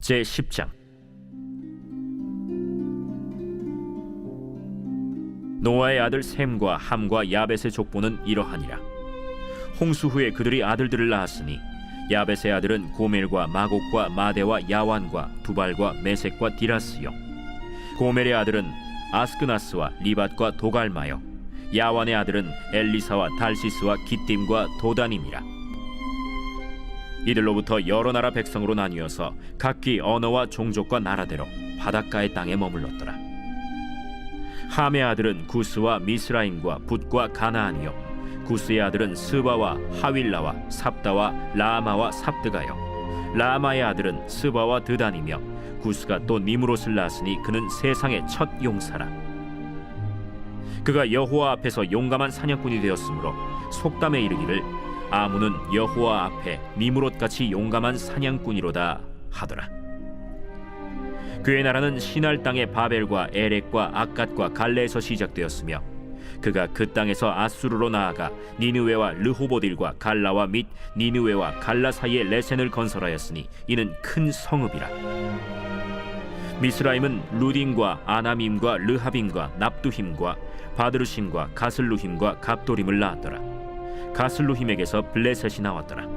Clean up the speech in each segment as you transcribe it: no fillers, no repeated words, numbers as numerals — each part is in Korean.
제10장. 노아의 아들 셈과 함과 야벳의 족보는 이러하니라. 홍수 후에 그들이 아들들을 낳았으니 야벳의 아들은 고멜과 마곡과 마대와 야완과 두발과 메섹과 디라스요, 고멜의 아들은 아스크나스와 리밧과 도갈마요, 야완의 아들은 엘리사와 달시스와 기띔과 도단임이라. 이들로부터 여러 나라 백성으로 나뉘어서 각기 언어와 종족과 나라대로 바닷가의 땅에 머물렀더라. 함의 아들은 구스와 미스라임과 붓과 가나안이요, 구스의 아들은 스바와 하윌라와 삽다와 라마와 삽드가요, 라마의 아들은 스바와 드단이며, 구스가 또 니므롯을 낳았으니 그는 세상의 첫 용사라. 그가 여호와 앞에서 용감한 사냥꾼이 되었으므로 속담에 이르기를 아문은 여호와 앞에 니므롯같이 용감한 사냥꾼이로다 하더라. 그의 나라는 시날 땅의 바벨과 에렉과 악갓과 갈레에서 시작되었으며, 그가 그 땅에서 아수르로 나아가 니느웨와 르호보딜과 갈라와 및 니느웨와 갈라 사이에 레센을 건설하였으니 이는 큰 성읍이라. 미스라임은 루딘과 아나밈과 르하빔과 납두힘과 바드르심과 가슬루힘과 갑도림을 낳았더라. 가슬루힘에게서 블레셋이 나왔더라.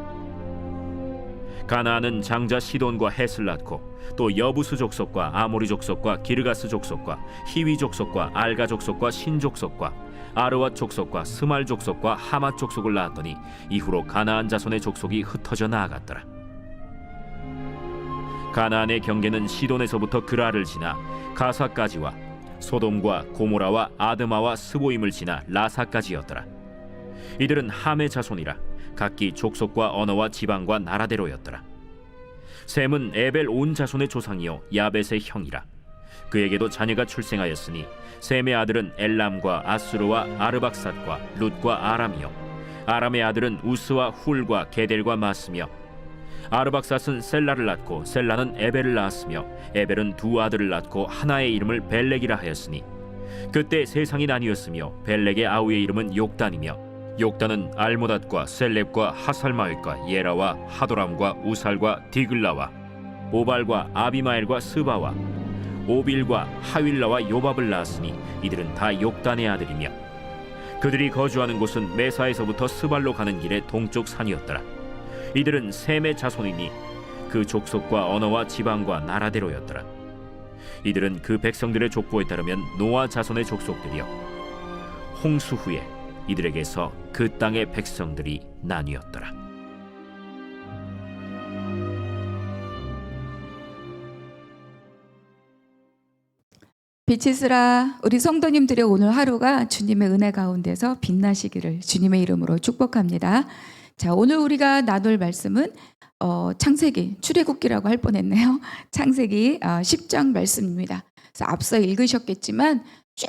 가나안은 장자 시돈과 헷을 낳고 또 여부스 족속과 아모리 족속과 기르가스 족속과 히위 족속과 알가 족속과 신 족속과 아르왓 족속과 스말 족속과 하맛 족속을 낳았더니 이후로 가나안 자손의 족속이 흩어져 나아갔더라. 가나안의 경계는 시돈에서부터 그라를 지나 가사까지와 소돔과 고모라와 아드마와 스보임을 지나 라사까지였더라. 이들은 함의 자손이라 각기 족속과 언어와 지방과 나라대로였더라. 셈은 에벨 온 자손의 조상이요 야벳의 형이라. 그에게도 자녀가 출생하였으니 셈의 아들은 엘람과 아수르와 아르박삿과 룻과 아람이요, 아람의 아들은 우스와 훌과 게델과 마스며, 아르박삿은 셀라를 낳고 셀라는 에벨을 낳았으며, 에벨은 두 아들을 낳고 하나의 이름을 벨렉이라 하였으니 그때 세상이 나뉘었으며 벨렉의 아우의 이름은 욕단이며, 욕단은 알모닷과 셀렙과 하살마웻과 예라와 하도람과 우살과 디글라와 오발과 아비마엘과 스바와 오빌과 하윌라와 요밥을 낳았으니 이들은 다 욕단의 아들이며, 그들이 거주하는 곳은 메사에서부터 스발로 가는 길의 동쪽 산이었더라. 이들은 셈의 자손이니 그 족속과 언어와 지방과 나라대로였더라. 이들은 그 백성들의 족보에 따르면 노아 자손의 족속들이요, 홍수 후에 이들에게서 그 땅의 백성들이 나뉘었더라. 빛이 있으라. 우리 성도님들의 오늘 하루가 주님의 은혜 가운데서 빛나시기를 주님의 이름으로 축복합니다. 자, 오늘 우리가 나눌 말씀은 창세기, 출애굽기라고 할 뻔했네요. 창세기 10장 말씀입니다. 그래서 앞서 읽으셨겠지만 쭉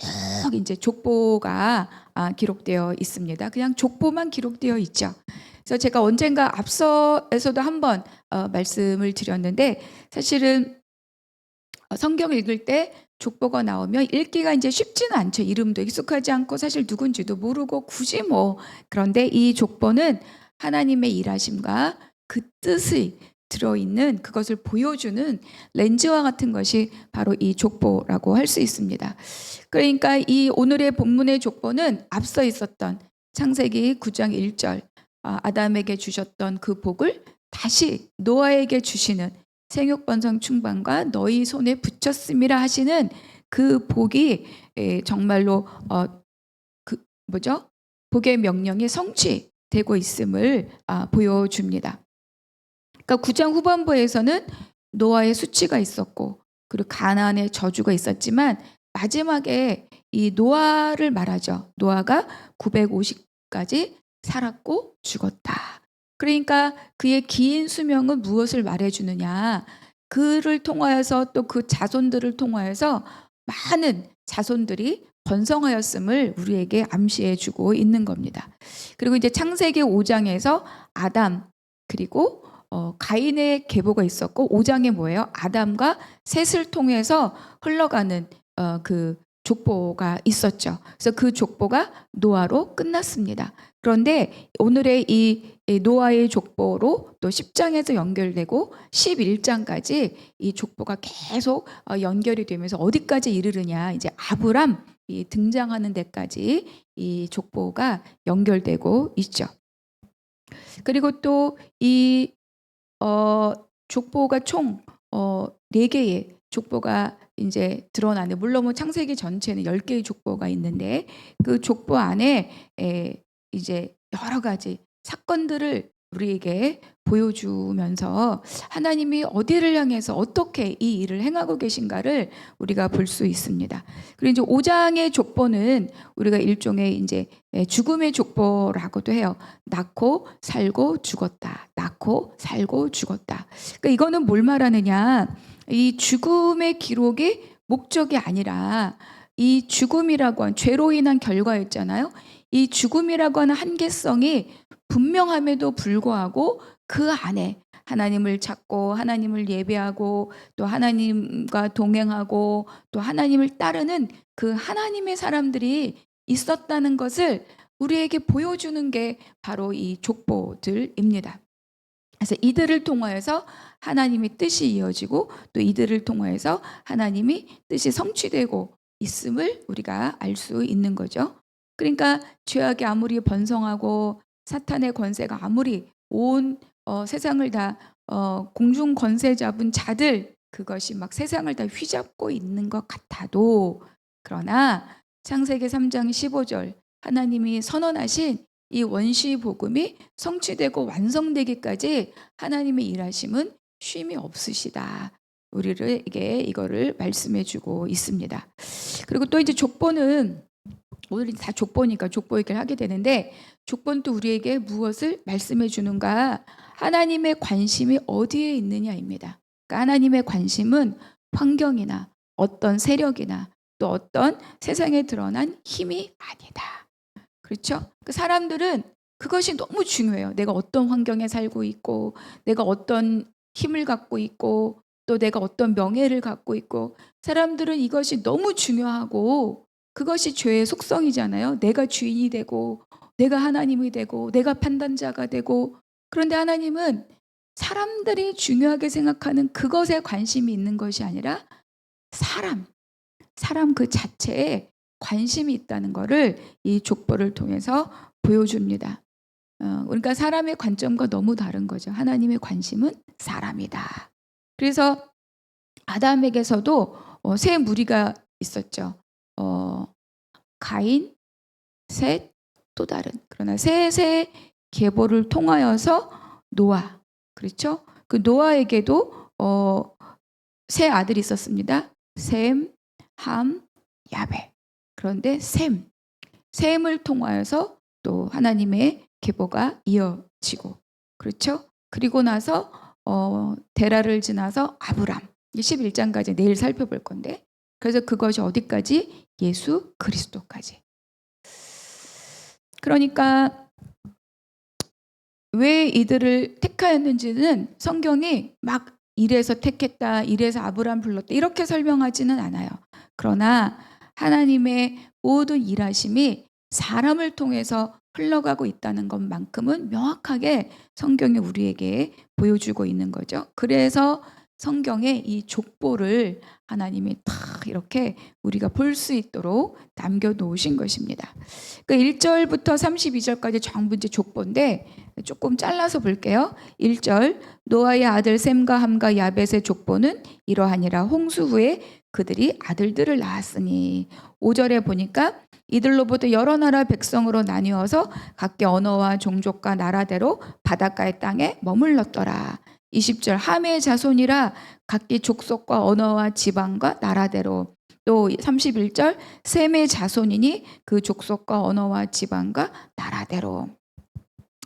이제 족보가 기록되어 있습니다. 그냥 족보만 기록되어 있죠. 그래서 제가 언젠가 앞서에서도 한번 말씀을 드렸는데, 사실은 성경 읽을 때 족보가 나오면 읽기가 이제 쉽지는 않죠. 이름도 익숙하지 않고 사실 누군지도 모르고 굳이 그런데 이 족보는 하나님의 일하심과 그 뜻이 들어있는, 그것을 보여주는 렌즈와 같은 것이 바로 이 족보라고 할 수 있습니다. 그러니까 이 오늘의 본문의 족보는 앞서 있었던 창세기 9장 1절 아담에게 주셨던 그 복을 다시 노아에게 주시는 생육번성 충만과 너희 손에 붙였음이라 하시는 그 복이 정말로 복의 명령이 성취되고 있음을 보여줍니다. 그러니까 9장 후반부에서는 노아의 수치가 있었고 그리고 가나안의 저주가 있었지만 마지막에 이 노아를 말하죠. 노아가 950까지 살았고 죽었다. 그러니까 그의 긴 수명은 무엇을 말해주느냐, 그를 통하여서 또 그 자손들을 통하여서 많은 자손들이 번성하였음을 우리에게 암시해주고 있는 겁니다. 그리고 이제 창세기 5장에서 아담 그리고 가인의 계보가 있었고, 5장에 뭐예요? 아담과 셋을 통해서 흘러가는 그 족보가 있었죠. 그래서 그 족보가 노아로 끝났습니다. 그런데 오늘의 이 노아의 족보로 또 10장에서 연결되고 11장까지 이 족보가 계속 연결이 되면서 어디까지 이르느냐, 이제 아브람 이 등장하는 데까지 이 족보가 연결되고 있죠. 그리고 또 이 족보가 총 4개의 족보가 이제 드러나는, 물론 뭐 창세기 전체는 10개의 족보가 있는데 그 족보 안에 이제 여러 가지 사건들을 우리에게 보여주면서 하나님이 어디를 향해서 어떻게 이 일을 행하고 계신가를 우리가 볼 수 있습니다. 그리고 이제 5장의 족보는 우리가 일종의 이제 죽음의 족보라고도 해요. 낳고 살고 죽었다. 낳고 살고 죽었다. 그러니까 이거는 뭘 말하느냐? 이 죽음의 기록이 목적이 아니라 이 죽음이라고 하는 죄로 인한 결과였잖아요. 이 죽음이라고 하는 한계성이 분명함에도 불구하고 그 안에 하나님을 찾고 하나님을 예배하고 또 하나님과 동행하고 또 하나님을 따르는 그 하나님의 사람들이 있었다는 것을 우리에게 보여주는 게 바로 이 족보들입니다. 그래서 이들을 통하여서 하나님의 뜻이 이어지고 또 이들을 통하여서 하나님이 뜻이 성취되고 있음을 우리가 알 수 있는 거죠. 그러니까 죄악이 아무리 번성하고 사탄의 권세가 아무리 온 세상을 다 공중 권세 잡은 자들, 그것이 막 세상을 다 휘잡고 있는 것 같아도, 그러나 창세기 3장 15절 하나님이 선언하신 이 원시 복음이 성취되고 완성되기까지 하나님의 일하심은 쉼이 없으시다. 우리에게 이거를 말씀해 주고 있습니다. 그리고 또 이제 족보는, 오늘 다 족보니까 족보 얘기를 하게 되는데, 족보는 또 우리에게 무엇을 말씀해 주는가? 하나님의 관심이 어디에 있느냐입니다. 그러니까 하나님의 관심은 환경이나 어떤 세력이나 또 어떤 세상에 드러난 힘이 아니다. 그렇죠? 그 사람들은 그것이 너무 중요해요. 내가 어떤 환경에 살고 있고, 내가 어떤 힘을 갖고 있고, 또 내가 어떤 명예를 갖고 있고, 사람들은 이것이 너무 중요하고, 그것이 죄의 속성이잖아요. 내가 주인이 되고, 내가 하나님이 되고, 내가 판단자가 되고. 그런데 하나님은 사람들이 중요하게 생각하는 그것에 관심이 있는 것이 아니라 사람 그 자체에 관심이 있다는 것을 이 족보를 통해서 보여줍니다. 그러니까 사람의 관점과 너무 다른 거죠. 하나님의 관심은 사람이다. 그래서 아담에게서도 세 무리가 있었죠. 가인, 셋, 또 다른. 그러나 셋의 계보를 통하여서 노아, 그렇죠? 그 노아에게도 세 아들이 있었습니다. 셈, 함, 야벳. 그런데 셈을 통하여서 또 하나님의 계보가 이어지고, 그렇죠? 그리고 나서 데라를 지나서 아브람. 11장까지 내일 살펴볼 건데, 그래서 그것이 어디까지? 예수 그리스도까지. 그러니까 왜 이들을 택하였는지는 성경이 막 이래서 택했다, 이래서 아브람 불렀다 이렇게 설명하지는 않아요. 그러나 하나님의 모든 일하심이 사람을 통해서 흘러가고 있다는 것만큼은 명확하게 성경이 우리에게 보여주고 있는 거죠. 그래서 성경에 이 족보를 하나님이 딱 이렇게 우리가 볼 수 있도록 남겨놓으신 것입니다. 그 1절부터 32절까지 전부 이제 족보인데 조금 잘라서 볼게요. 1절, 노아의 아들 셈과 함과 야벳의 족보는 이러하니라. 홍수 후에 그들이 아들들을 낳았으니. 5절에 보니까 이들로부터 여러 나라 백성으로 나뉘어서 각기 언어와 종족과 나라대로 바닷가의 땅에 머물렀더라. 20절, 함의 자손이라 각기 족속과 언어와 지방과 나라대로. 또 31절, 셈의 자손이니 그 족속과 언어와 지방과 나라대로.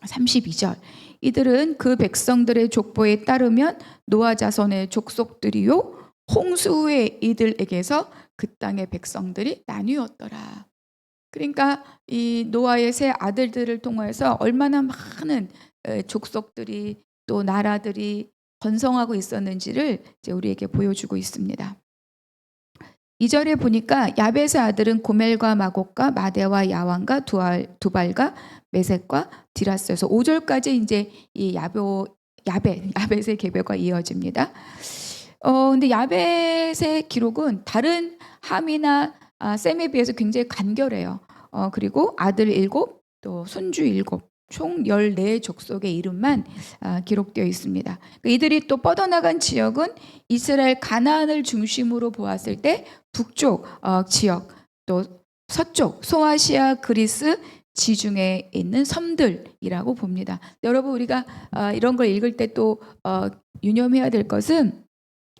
32절, 이들은 그 백성들의 족보에 따르면 노아 자손의 족속들이요 홍수 후에 이들에게서 그 땅의 백성들이 나뉘었더라. 그러니까 이 노아의 세 아들들을 통해서 얼마나 많은 족속들이 또 나라들이 번성하고 있었는지를 이제 우리에게 보여주고 있습니다. 2절에 보니까 야벳의 아들은 고멜과 마곡과 마대와 야완과 두발과 메섹과 디라스여서 5절까지 이제 이 야벳의 계보가 이어집니다. 근데 야벳의 기록은 다른 함이나 셈에 비해서 굉장히 간결해요. 그리고 아들 7, 또 손주 7, 총 14족속의 이름만 기록되어 있습니다. 이들이 또 뻗어나간 지역은 이스라엘 가나안을 중심으로 보았을 때 북쪽 지역, 또 서쪽 소아시아 그리스 지중해에 있는 섬들이라고 봅니다. 여러분, 우리가 이런 걸 읽을 때 또 유념해야 될 것은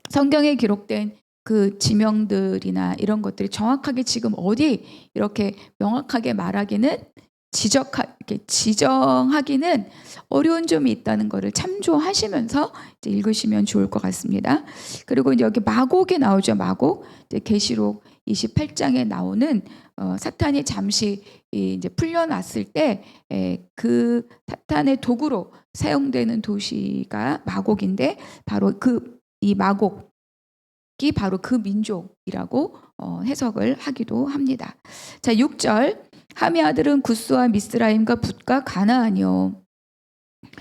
성경에 기록된 그 지명들이나 이런 것들이 정확하게 지금 어디 이렇게 명확하게 말하기는 지정하기는 어려운 점이 있다는 것을 참조하시면서 이제 읽으시면 좋을 것 같습니다. 그리고 이제 여기 마곡이 나오죠. 마곡. 이제 계시록 28장에 나오는 사탄이 잠시 이제 풀려났을 때 그 사탄의 도구로 사용되는 도시가 마곡인데 바로 이 마곡이 바로 그 민족이라고 해석을 하기도 합니다. 자, 6절. 함의 아들은 구스와 미스라임과 붓과 가나안이요.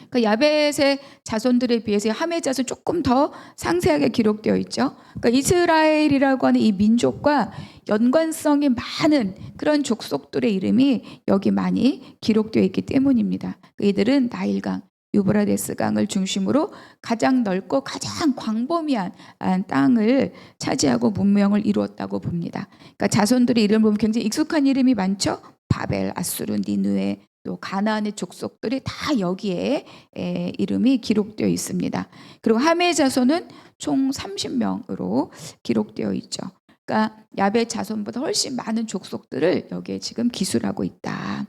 그러니까 야벳의 자손들에 비해서 함의 자손 조금 더 상세하게 기록되어 있죠. 그러니까 이스라엘이라고 하는 이 민족과 연관성이 많은 그런 족속들의 이름이 여기 많이 기록되어 있기 때문입니다. 이들은 나일강, 유브라데스 강을 중심으로 가장 넓고 가장 광범위한 땅을 차지하고 문명을 이루었다고 봅니다. 그러니까 자손들의 이름을 보면 굉장히 익숙한 이름이 많죠. 바벨, 아수르, 니느웨, 또 가나안의 족속들이 다 여기에 이름이 기록되어 있습니다. 그리고 함의 자손은 총 30명으로 기록되어 있죠. 그러니까 야벳 자손보다 훨씬 많은 족속들을 여기에 지금 기술하고 있다.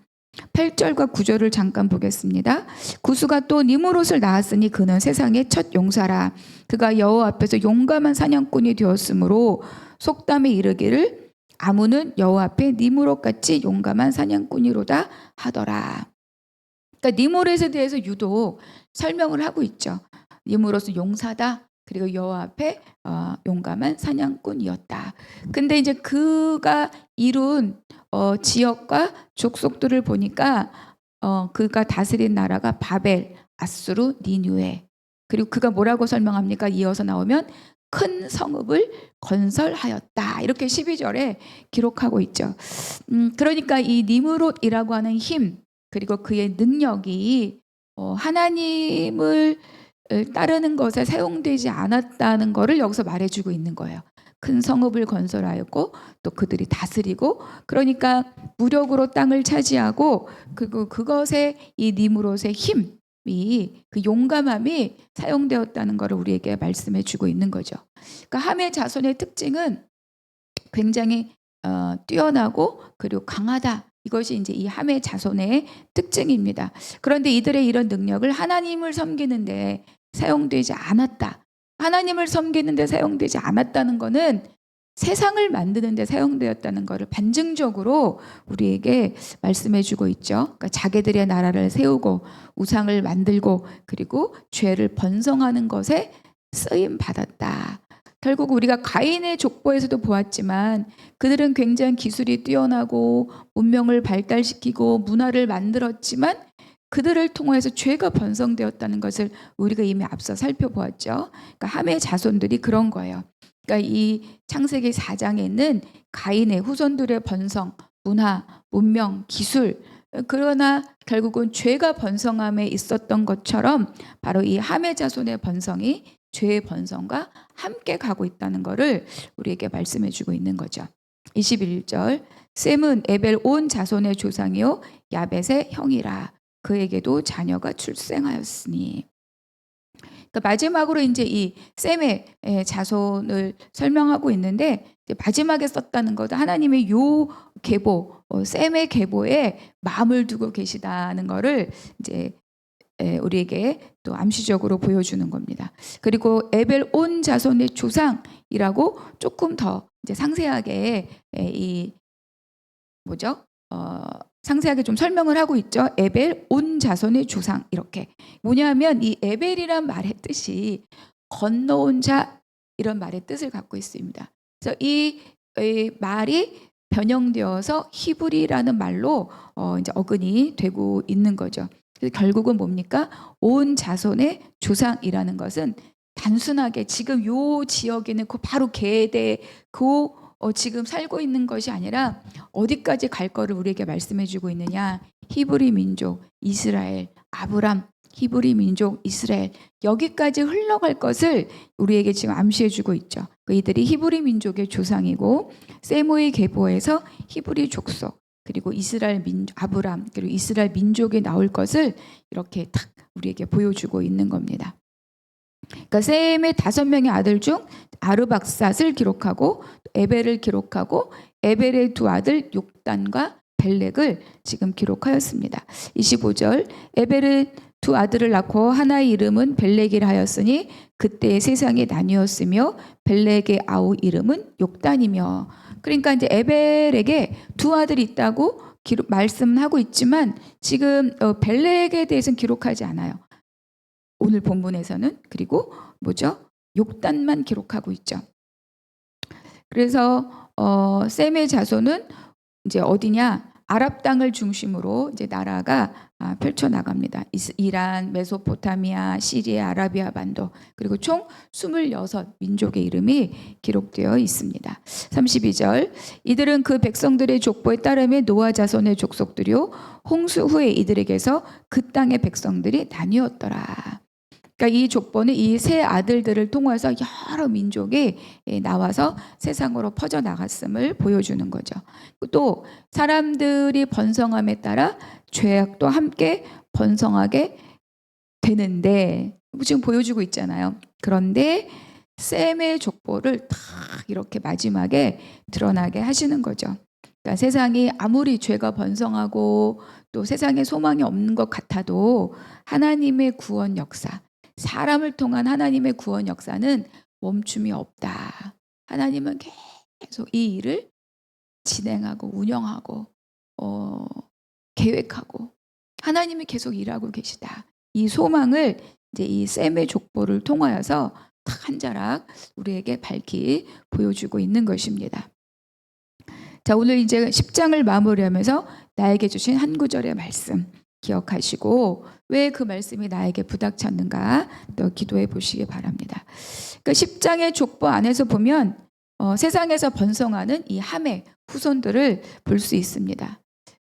8절과 9절을 잠깐 보겠습니다. 구스가 또 니므롯을 낳았으니 그는 세상의 첫 용사라. 그가 여호와 앞에서 용감한 사냥꾼이 되었으므로 속담에 이르기를 아무는 여호와 앞에 니므롯같이 용감한 사냥꾼이로다 하더라. 그러니까 니므롯에 대해서 유독 설명을 하고 있죠. 니므롯은 용사다. 그리고 여호와 앞에 용감한 사냥꾼이었다. 근데 이제 그가 이룬 지역과 족속들을 보니까 그가 다스린 나라가 바벨, 아수르, 니느웨. 그리고 그가 뭐라고 설명합니까? 이어서 나오면 큰 성읍을 건설하였다. 이렇게 12절에 기록하고 있죠. 그러니까 이 니므롯이라고 하는 힘, 그리고 그의 능력이 하나님을 따르는 것에 사용되지 않았다는 것을 여기서 말해주고 있는 거예요. 큰 성읍을 건설하였고 또 그들이 다스리고, 그러니까 무력으로 땅을 차지하고, 그리고 그것에 이 니므롯의 힘, 그 용감함이 사용되었다는 것을 우리에게 말씀해 주고 있는 거죠. 그러니까 함의 자손의 특징은 굉장히 뛰어나고 그리고 강하다. 이것이 이제 이 함의 자손의 특징입니다. 그런데 이들의 이런 능력을 하나님을 섬기는데 사용되지 않았다. 하나님을 섬기는데 사용되지 않았다는 것은 세상을 만드는 데 사용되었다는 것을 반증적으로 우리에게 말씀해 주고 있죠. 그러니까 자기들의 나라를 세우고 우상을 만들고 그리고 죄를 번성하는 것에 쓰임 받았다. 결국 우리가 가인의 족보에서도 보았지만 그들은 굉장히 기술이 뛰어나고 문명을 발달시키고 문화를 만들었지만 그들을 통해서 죄가 번성되었다는 것을 우리가 이미 앞서 살펴보았죠. 그러니까 함의 자손들이 그런 거예요. 그러니까 이 창세기 4장에 있는 가인의 후손들의 번성, 문화, 문명, 기술, 그러나 결국은 죄가 번성함에 있었던 것처럼 바로 이 함의 자손의 번성이 죄의 번성과 함께 가고 있다는 것을 우리에게 말씀해 주고 있는 거죠. 21절, 셈은 에벨 온 자손의 조상이요 야벳의 형이라. 그에게도 자녀가 출생하였으니. 그러니까 마지막으로 이제 이 셈의 자손을 설명하고 있는데, 마지막에 썼다는 것은 하나님의 요 계보, 셈의 계보에 마음을 두고 계시다는 것을 이제 우리에게 또 암시적으로 보여주는 겁니다. 그리고 에벨 온 자손의 조상이라고 조금 더 이제 상세하게 상세하게 좀 설명을 하고 있죠. 에벨 온 자손의 조상, 이렇게. 뭐냐면 이 에벨이란 말의 뜻이 건너온 자, 이런 말의 뜻을 갖고 있습니다. 그래서 이 말이 변형되어서 히브리라는 말로 이제 어근이 되고 있는 거죠. 그래서 결국은 뭡니까? 온 자손의 조상이라는 것은 단순하게 지금 요 지역에는 그 바로 계대 그 지금 살고 있는 것이 아니라 어디까지 갈 거를 우리에게 말씀해 주고 있느냐. 히브리 민족 이스라엘 아브람 히브리 민족 이스라엘 여기까지 흘러갈 것을 우리에게 지금 암시해 주고 있죠. 이들이 히브리 민족의 조상이고 세모의 계보에서 히브리 족속 그리고 이스라엘 아브람 그리고 이스라엘 민족에 나올 것을 이렇게 딱 우리에게 보여주고 있는 겁니다. 그러니까 셈의 5명의 아들 중 아르박삿을 기록하고 에벨을 기록하고 에벨의 2 아들 욕단과 벨렉을 지금 기록하였습니다. 25절 에벨은 2 아들을 낳고 하나의 이름은 벨렉이라 하였으니 그때 세상이 나뉘었으며 벨렉의 아우 이름은 욕단이며. 그러니까 이제 에벨에게 2 아들이 있다고 말씀하고 있지만 지금 벨렉에 대해서는 기록하지 않아요. 오늘 본문에서는. 그리고 뭐죠? 욕단만 기록하고 있죠. 그래서 셈의 자손은 이제 어디냐? 아랍 땅을 중심으로 이제 나라가 펼쳐 나갑니다. 이란, 메소포타미아, 시리아, 아라비아 반도 그리고 총 26 민족의 이름이 기록되어 있습니다. 32절 이들은 그 백성들의 족보에 따르며 노아 자손의 족속들이요 홍수 후에 이들에게서 그 땅의 백성들이 나뉘었더라. 그러니까 이 족보는 이 세 아들들을 통해서 여러 민족이 나와서 세상으로 퍼져 나갔음을 보여주는 거죠. 또 사람들이 번성함에 따라 죄악도 함께 번성하게 되는데 지금 보여주고 있잖아요. 그런데 셈의 족보를 딱 이렇게 마지막에 드러나게 하시는 거죠. 그러니까 세상이 아무리 죄가 번성하고 또 세상에 소망이 없는 것 같아도 하나님의 구원 역사 사람을 통한 하나님의 구원 역사는 멈춤이 없다. 하나님은 계속 이 일을 진행하고 운영하고 계획하고 하나님이 계속 일하고 계시다. 이 소망을 이제 이 셈의 족보를 통하여서 딱 한 자락 우리에게 밝히 보여주고 있는 것입니다. 자, 오늘 이제 10장을 마무리하면서 나에게 주신 한 구절의 말씀 기억하시고 왜 그 말씀이 나에게 부닥쳤는가 또 기도해 보시기 바랍니다. 그러니까 10장의 족보 안에서 보면 세상에서 번성하는 이 함의 후손들을 볼 수 있습니다.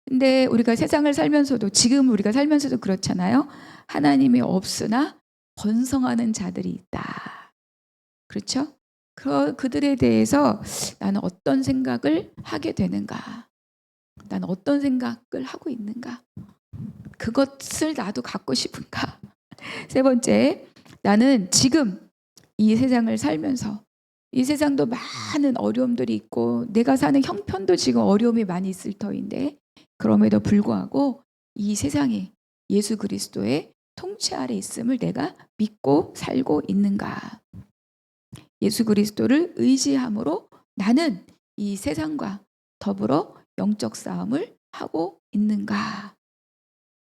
근데 우리가 세상을 살면서도 지금 우리가 살면서도 그렇잖아요. 하나님이 없으나 번성하는 자들이 있다. 그렇죠? 그들에 대해서 나는 어떤 생각을 하게 되는가? 나는 어떤 생각을 하고 있는가? 그것을 나도 갖고 싶은가? 3번째, 나는 지금 이 세상을 살면서 이 세상도 많은 어려움들이 있고 내가 사는 형편도 지금 어려움이 많이 있을 터인데 그럼에도 불구하고 이 세상이 예수 그리스도의 통치 아래 있음을 내가 믿고 살고 있는가? 예수 그리스도를 의지함으로 나는 이 세상과 더불어 영적 싸움을 하고 있는가?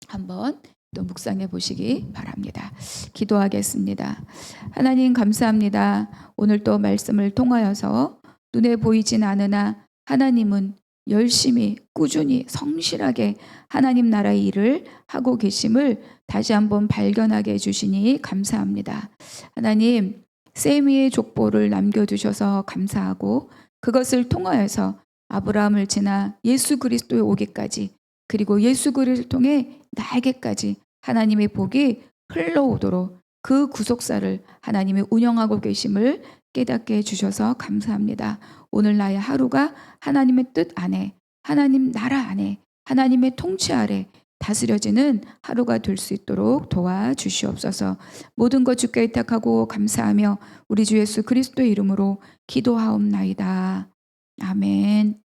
한번 또 묵상해 보시기 바랍니다. 기도하겠습니다. 하나님 감사합니다. 오늘 또 말씀을 통하여서 눈에 보이진 않으나 하나님은 열심히 꾸준히 성실하게 하나님 나라의 일을 하고 계심을 다시 한번 발견하게 해주시니 감사합니다. 하나님 세미의 족보를 남겨두셔서 감사하고 그것을 통하여서 아브라함을 지나 예수 그리스도에 오기까지 그리고 예수 그리스도를 통해 나에게까지 하나님의 복이 흘러오도록 그 구속사를 하나님이 운영하고 계심을 깨닫게 해주셔서 감사합니다. 오늘 나의 하루가 하나님의 뜻 안에 하나님 나라 안에 하나님의 통치 아래 다스려지는 하루가 될 수 있도록 도와주시옵소서. 모든 것 주께 의탁하고 감사하며 우리 주 예수 그리스도의 이름으로 기도하옵나이다. 아멘.